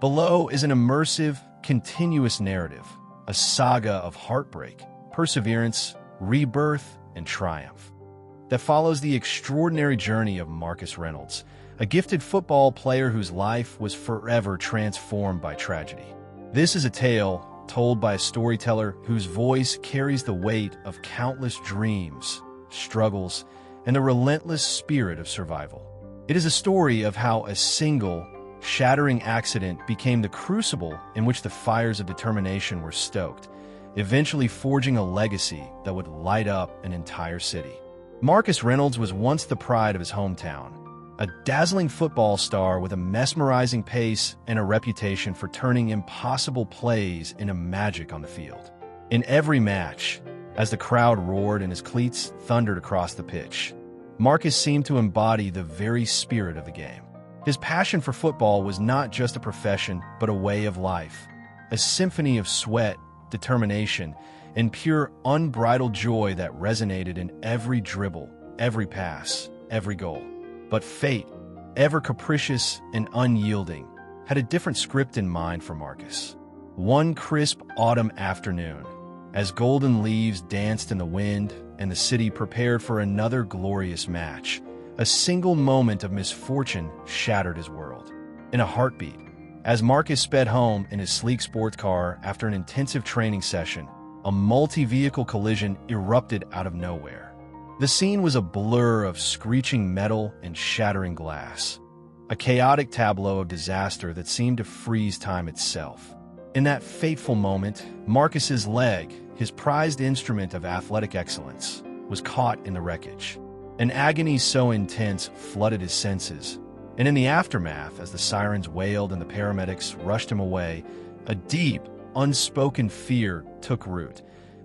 Below is an immersive, continuous narrative, a saga of heartbreak, perseverance, rebirth, and triumph that follows the extraordinary journey of Marcus Reynolds, a gifted football player whose life was forever transformed by tragedy. This is a tale told by a storyteller whose voice carries the weight of countless dreams, struggles, and the relentless spirit of survival. It is a story of how a single, shattering accident became the crucible in which the fires of determination were stoked, eventually forging a legacy that would light up an entire city. Marcus Reynolds was once the pride of his hometown, a dazzling football star with a mesmerizing pace and a reputation for turning impossible plays into magic on the field. In every match, as the crowd roared and his cleats thundered across the pitch, Marcus seemed to embody the very spirit of the game. His passion for football was not just a profession, but a way of life, a symphony of sweat, determination, and pure, unbridled joy that resonated in every dribble, every pass, every goal. But fate, ever capricious and unyielding, had a different script in mind for Marcus. One crisp autumn afternoon, as golden leaves danced in the wind and the city prepared for another glorious match, a single moment of misfortune shattered his world. In a heartbeat, as Marcus sped home in his sleek sports car after an intensive training session, a multi-vehicle collision erupted out of nowhere. The scene was a blur of screeching metal and shattering glass, a chaotic tableau of disaster that seemed to freeze time itself. In that fateful moment, Marcus's leg, his prized instrument of athletic excellence, was caught in the wreckage. An agony so intense flooded his senses, and in the aftermath, as the sirens wailed and the paramedics rushed him away, a deep, unspoken fear took root.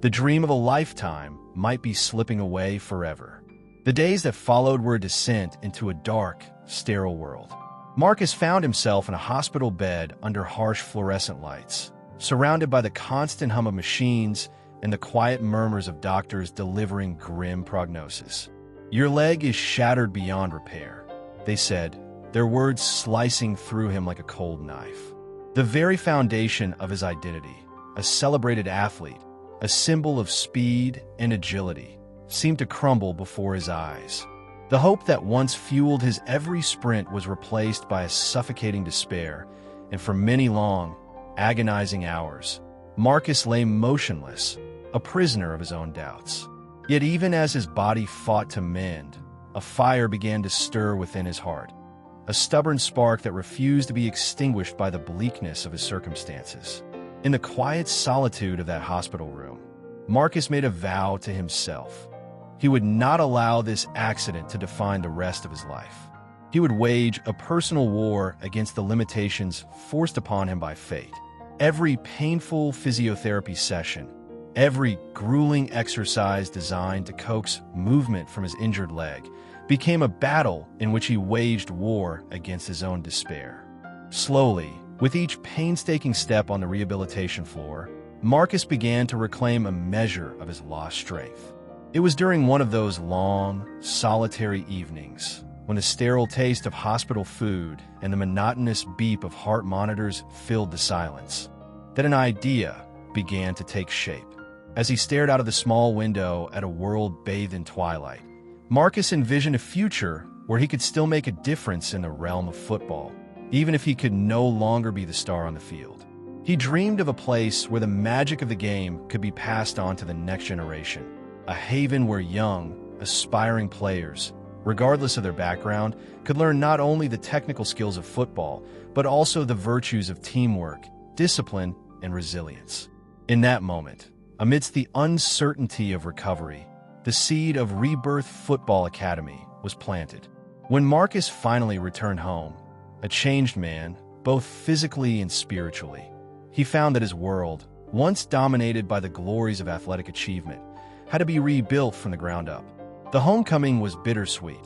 The dream of a lifetime might be slipping away forever. The days that followed were a descent into a dark, sterile world. Marcus found himself in a hospital bed under harsh fluorescent lights, surrounded by the constant hum of machines and the quiet murmurs of doctors delivering grim prognosis. "Your leg is shattered beyond repair," they said, their words slicing through him like a cold knife. The very foundation of his identity, a celebrated athlete, a symbol of speed and agility, seemed to crumble before his eyes. The hope that once fueled his every sprint was replaced by a suffocating despair, and for many long, agonizing hours, Marcus lay motionless, a prisoner of his own doubts. Yet even as his body fought to mend, a fire began to stir within his heart, a stubborn spark that refused to be extinguished by the bleakness of his circumstances. In the quiet solitude of that hospital room, Marcus made a vow to himself. He would not allow this accident to define the rest of his life. He would wage a personal war against the limitations forced upon him by fate. Every painful physiotherapy session, every grueling exercise designed to coax movement from his injured leg, became a battle in which he waged war against his own despair. Slowly, with each painstaking step on the rehabilitation floor, Marcus began to reclaim a measure of his lost strength. It was during one of those long, solitary evenings, when the sterile taste of hospital food and the monotonous beep of heart monitors filled the silence, that an idea began to take shape. As he stared out of the small window at a world bathed in twilight, Marcus envisioned a future where he could still make a difference in the realm of football, even if he could no longer be the star on the field. He dreamed of a place where the magic of the game could be passed on to the next generation, a haven where young, aspiring players, regardless of their background, could learn not only the technical skills of football, but also the virtues of teamwork, discipline, and resilience. In that moment, amidst the uncertainty of recovery, the seed of Rebirth Football Academy was planted. When Marcus finally returned home, a changed man, both physically and spiritually, he found that his world, once dominated by the glories of athletic achievement, had to be rebuilt from the ground up. The homecoming was bittersweet.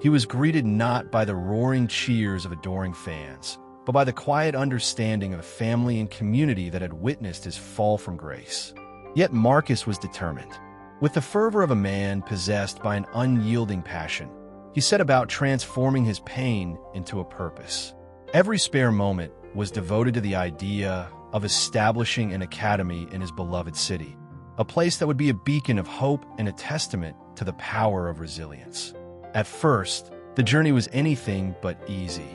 He was greeted not by the roaring cheers of adoring fans, but by the quiet understanding of a family and community that had witnessed his fall from grace. Yet Marcus was determined. With the fervor of a man possessed by an unyielding passion, he set about transforming his pain into a purpose. Every spare moment, was devoted to the idea of establishing an academy in his beloved city, a place that would be a beacon of hope and a testament to the power of resilience. At first, the journey was anything but easy.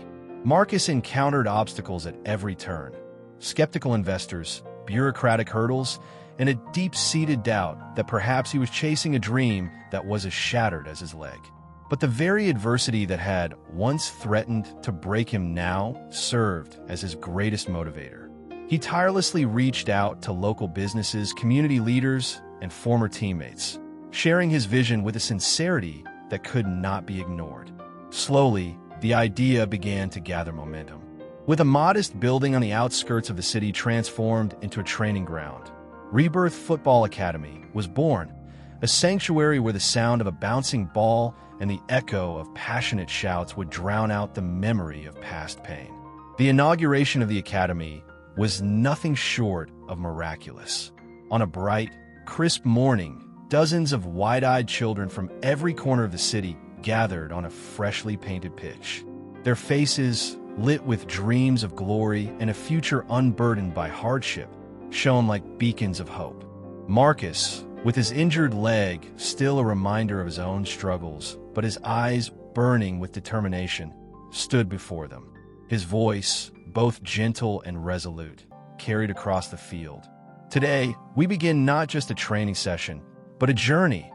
Marcus encountered obstacles at every turn: skeptical investors, bureaucratic hurdles, and a deep-seated doubt that perhaps he was chasing a dream that was as shattered as his leg. But the very adversity that had once threatened to break him now served as his greatest motivator. He tirelessly reached out to local businesses, community leaders, and former teammates, sharing his vision with a sincerity that could not be ignored. Slowly, the idea began to gather momentum. With a modest building on the outskirts of the city transformed into a training ground, Rebirth Football Academy was born, a sanctuary where the sound of a bouncing ball and the echo of passionate shouts would drown out the memory of past pain. The inauguration of the academy was nothing short of miraculous. On a bright, crisp morning, dozens of wide-eyed children from every corner of the city gathered on a freshly painted pitch. Their faces, lit with dreams of glory and a future unburdened by hardship, shone like beacons of hope. Marcus, with his injured leg still a reminder of his own struggles, but his eyes burning with determination, stood before them. His voice, both gentle and resolute, carried across the field. Today, we begin not just a training session, but a journey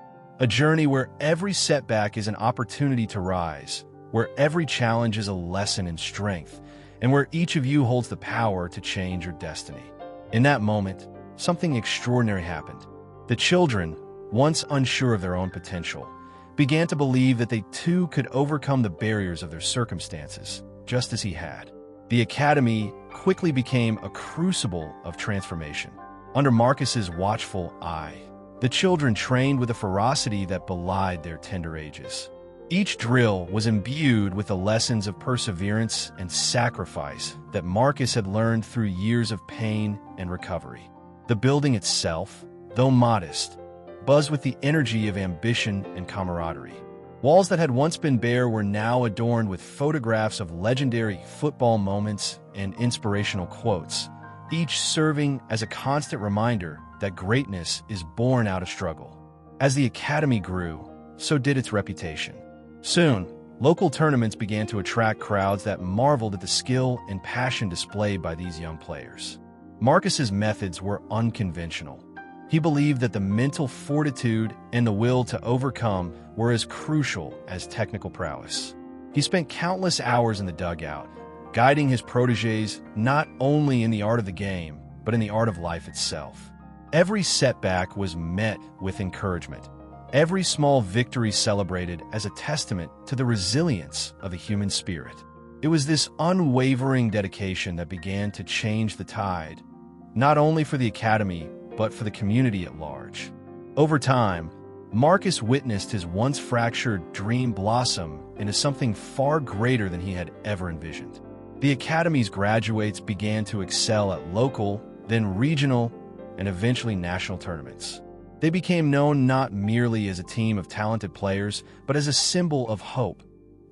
where every setback is an opportunity to rise, where every challenge is a lesson in strength, and where each of you holds the power to change your destiny. In that moment, something extraordinary happened. The children, once unsure of their own potential, began to believe that they too could overcome the barriers of their circumstances, just as he had. The academy quickly became a crucible of transformation. Under Marcus's watchful eye, the children trained with a ferocity that belied their tender ages. Each drill was imbued with the lessons of perseverance and sacrifice that Marcus had learned through years of pain and recovery. The building itself, though modest, buzzed with the energy of ambition and camaraderie. Walls that had once been bare were now adorned with photographs of legendary football moments and inspirational quotes, each serving as a constant reminder that greatness is born out of struggle. As the academy grew, so did its reputation. Soon, local tournaments began to attract crowds that marveled at the skill and passion displayed by these young players. Marcus's methods were unconventional. He believed that the mental fortitude and the will to overcome were as crucial as technical prowess. He spent countless hours in the dugout, guiding his protégés not only in the art of the game, but in the art of life itself. Every setback was met with encouragement. Every small victory celebrated as a testament to the resilience of the human spirit. It was this unwavering dedication that began to change the tide, not only for the academy, but for the community at large. Over time, Marcus witnessed his once fractured dream blossom into something far greater than he had ever envisioned. The academy's graduates began to excel at local, then regional, and eventually national tournaments. They became known not merely as a team of talented players, but as a symbol of hope,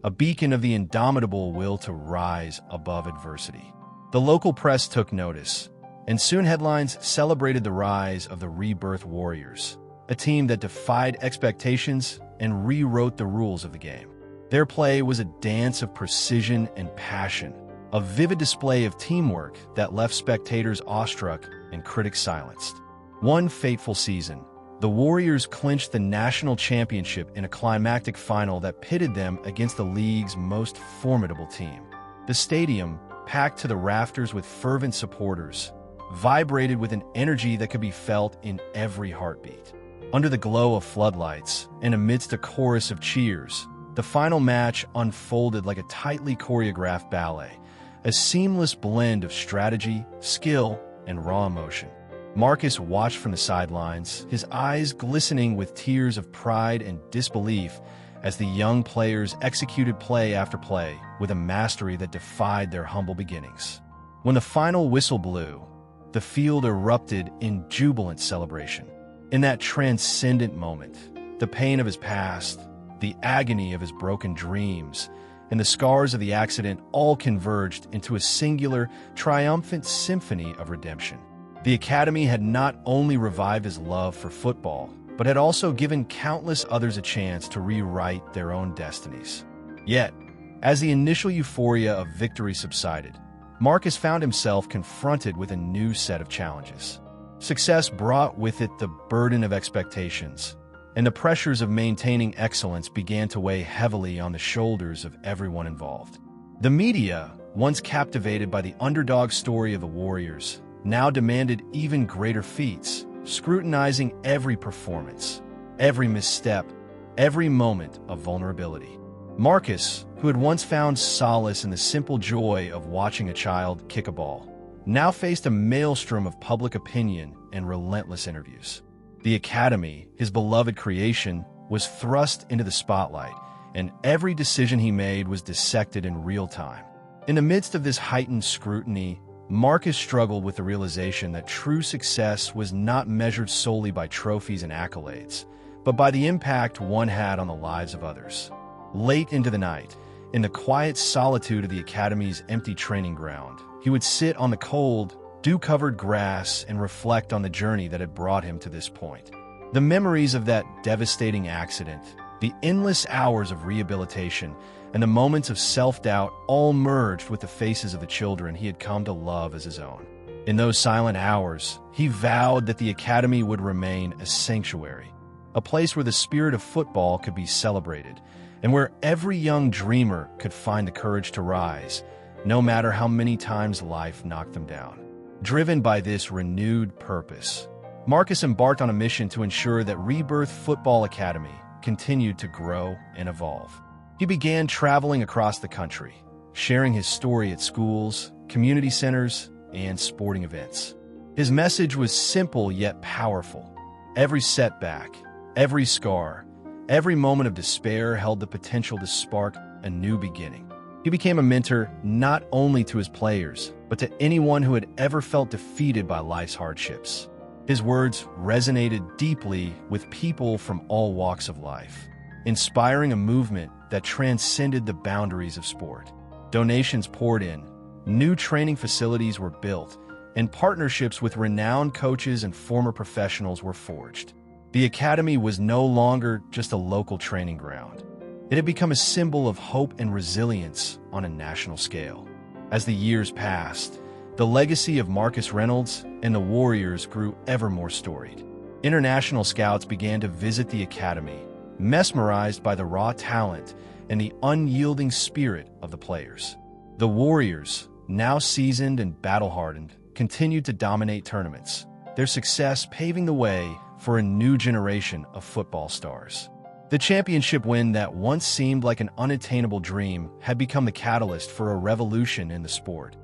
a beacon of the indomitable will to rise above adversity. The local press took notice, and soon headlines celebrated the rise of the Rebirth Warriors, a team that defied expectations and rewrote the rules of the game. Their play was a dance of precision and passion, a vivid display of teamwork that left spectators awestruck and critics silenced. One fateful season, the Warriors clinched the national championship in a climactic final that pitted them against the league's most formidable team. The stadium, packed to the rafters with fervent supporters, vibrated with an energy that could be felt in every heartbeat. Under the glow of floodlights and amidst a chorus of cheers, the final match unfolded like a tightly choreographed ballet, a seamless blend of strategy, skill, and raw emotion. Marcus watched from the sidelines, his eyes glistening with tears of pride and disbelief as the young players executed play after play with a mastery that defied their humble beginnings. When the final whistle blew, the field erupted in jubilant celebration. In that transcendent moment, the pain of his past, the agony of his broken dreams, and the scars of the accident all converged into a singular, triumphant symphony of redemption. The Academy had not only revived his love for football, but had also given countless others a chance to rewrite their own destinies. Yet, as the initial euphoria of victory subsided, Marcus found himself confronted with a new set of challenges. Success brought with it the burden of expectations, and the pressures of maintaining excellence began to weigh heavily on the shoulders of everyone involved. The media, once captivated by the underdog story of the Warriors, now demanded even greater feats, scrutinizing every performance, every misstep, every moment of vulnerability. Marcus, who had once found solace in the simple joy of watching a child kick a ball, now faced a maelstrom of public opinion and relentless interviews. The Academy, his beloved creation, was thrust into the spotlight, and every decision he made was dissected in real time. In the midst of this heightened scrutiny, Marcus struggled with the realization that true success was not measured solely by trophies and accolades, but by the impact one had on the lives of others. Late into the night, in the quiet solitude of the Academy's empty training ground, he would sit on the cold, dew-covered grass and reflect on the journey that had brought him to this point. The memories of that devastating accident, the endless hours of rehabilitation, and the moments of self-doubt all merged with the faces of the children he had come to love as his own. In those silent hours, he vowed that the Academy would remain a sanctuary, a place where the spirit of football could be celebrated, and where every young dreamer could find the courage to rise, no matter how many times life knocked them down. Driven by this renewed purpose, Marcus embarked on a mission to ensure that Rebirth Football Academy continued to grow and evolve. He began traveling across the country, sharing his story at schools, community centers, and sporting events. His message was simple yet powerful. Every setback, every scar, every moment of despair held the potential to spark a new beginning. He became a mentor not only to his players, but to anyone who had ever felt defeated by life's hardships. His words resonated deeply with people from all walks of life, inspiring a movement that transcended the boundaries of sport. Donations poured in, new training facilities were built, and partnerships with renowned coaches and former professionals were forged. The Academy was no longer just a local training ground. It had become a symbol of hope and resilience on a national scale. As the years passed, the legacy of Marcus Reynolds and the Warriors grew ever more storied. International scouts began to visit the Academy, mesmerized by the raw talent and the unyielding spirit of the players. The Warriors, now seasoned and battle-hardened, continued to dominate tournaments, their success paving the way for a new generation of football stars. The championship win that once seemed like an unattainable dream had become the catalyst for a revolution in the sport.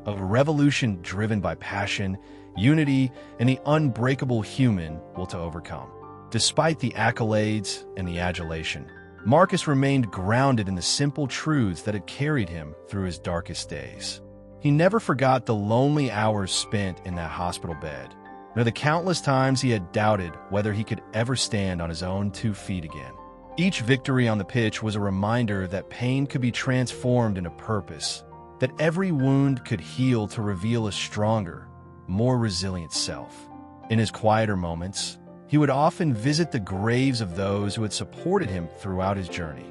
A revolution driven by passion, unity, and the unbreakable human will to overcome. Despite the accolades and the adulation, Marcus remained grounded in the simple truths that had carried him through his darkest days. He never forgot the lonely hours spent in that hospital bed, nor the countless times he had doubted whether he could ever stand on his own 2 feet again. Each victory on the pitch was a reminder that pain could be transformed into purpose, that every wound could heal to reveal a stronger, more resilient self. In his quieter moments, he would often visit the graves of those who had supported him throughout his journey.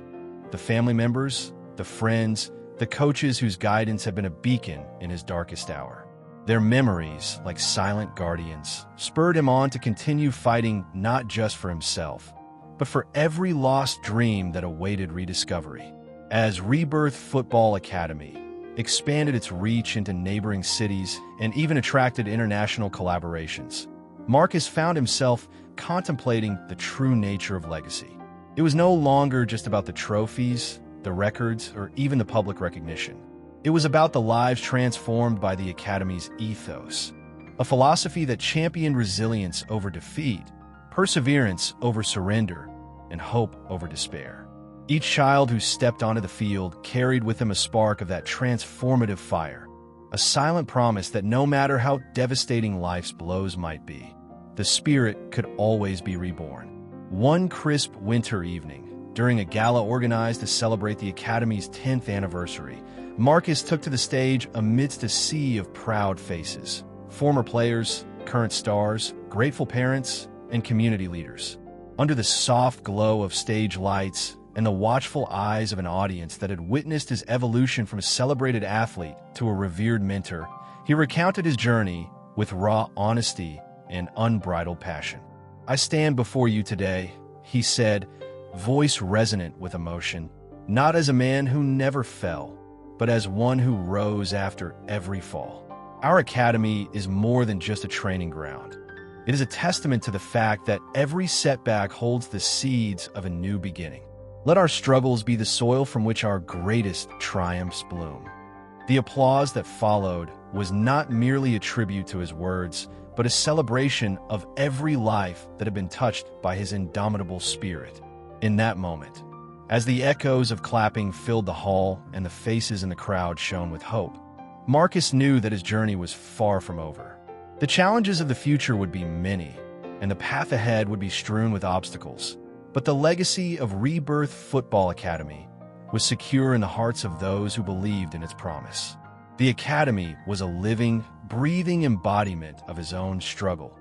The family members, the friends, the coaches whose guidance had been a beacon in his darkest hour. Their memories, like silent guardians, spurred him on to continue fighting not just for himself, but for every lost dream that awaited rediscovery. As Rebirth Football Academy expanded its reach into neighboring cities and even attracted international collaborations, Marcus found himself contemplating the true nature of legacy. It was no longer just about the trophies, the records, or even the public recognition. It was about the lives transformed by the Academy's ethos, a philosophy that championed resilience over defeat, perseverance over surrender, and hope over despair. Each child who stepped onto the field carried with him a spark of that transformative fire, a silent promise that no matter how devastating life's blows might be, the spirit could always be reborn. One crisp winter evening, During a gala organized to celebrate the Academy's 10th anniversary, Marcus took to the stage amidst a sea of proud faces. Former players, current stars, grateful parents, and community leaders. Under the soft glow of stage lights and the watchful eyes of an audience that had witnessed his evolution from a celebrated athlete to a revered mentor, he recounted his journey with raw honesty and unbridled passion. "I stand before you today," he said, voice resonant with emotion, "not as a man who never fell, but as one who rose after every fall. Our academy is more than just a training ground. It is a testament to the fact that every setback holds the seeds of a new beginning. Let our struggles be the soil from which our greatest triumphs bloom." The applause that followed was not merely a tribute to his words, but a celebration of every life that had been touched by his indomitable spirit. In that moment, as the echoes of clapping filled the hall and the faces in the crowd shone with hope, Marcus knew that his journey was far from over. The challenges of the future would be many, and the path ahead would be strewn with obstacles. But the legacy of Rebirth Football Academy was secure in the hearts of those who believed in its promise. The academy was a living, breathing embodiment of his own struggle,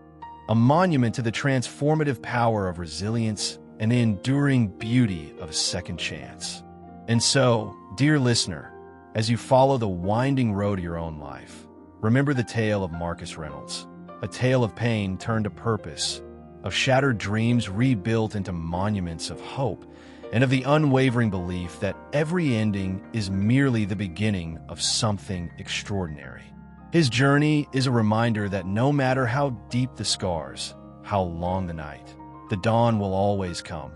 a monument to the transformative power of resilience and the enduring beauty of a second chance. And so, dear listener, as you follow the winding road of your own life, remember the tale of Marcus Reynolds, a tale of pain turned to purpose, of shattered dreams rebuilt into monuments of hope, and of the unwavering belief that every ending is merely the beginning of something extraordinary. His journey is a reminder that no matter how deep the scars, how long the night, the dawn will always come,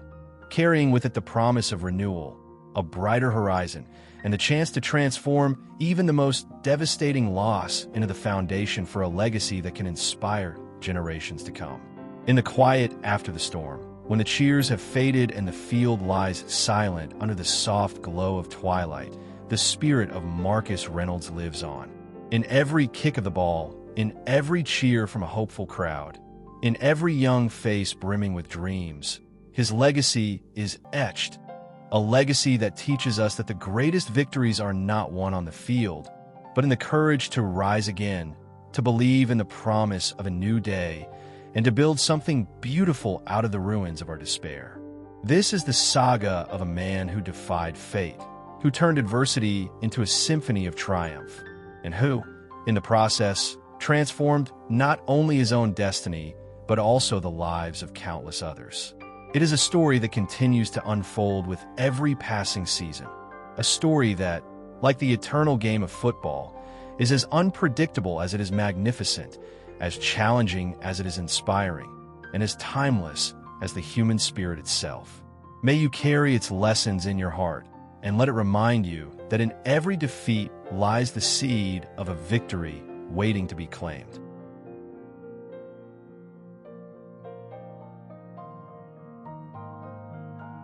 carrying with it the promise of renewal, a brighter horizon, and the chance to transform even the most devastating loss into the foundation for a legacy that can inspire generations to come. In the quiet after the storm, when the cheers have faded and the field lies silent under the soft glow of twilight, the spirit of Marcus Reynolds lives on. In every kick of the ball, in every cheer from a hopeful crowd, in every young face brimming with dreams, his legacy is etched. A legacy that teaches us that the greatest victories are not won on the field, but in the courage to rise again, to believe in the promise of a new day, and to build something beautiful out of the ruins of our despair. This is the saga of a man who defied fate, who turned adversity into a symphony of triumph, and who, in the process, transformed not only his own destiny, but also the lives of countless others. It is a story that continues to unfold with every passing season, a story that, like the eternal game of football, is as unpredictable as it is magnificent, as challenging as it is inspiring, and as timeless as the human spirit itself. May you carry its lessons in your heart, and let it remind you that in every defeat lies the seed of a victory waiting to be claimed.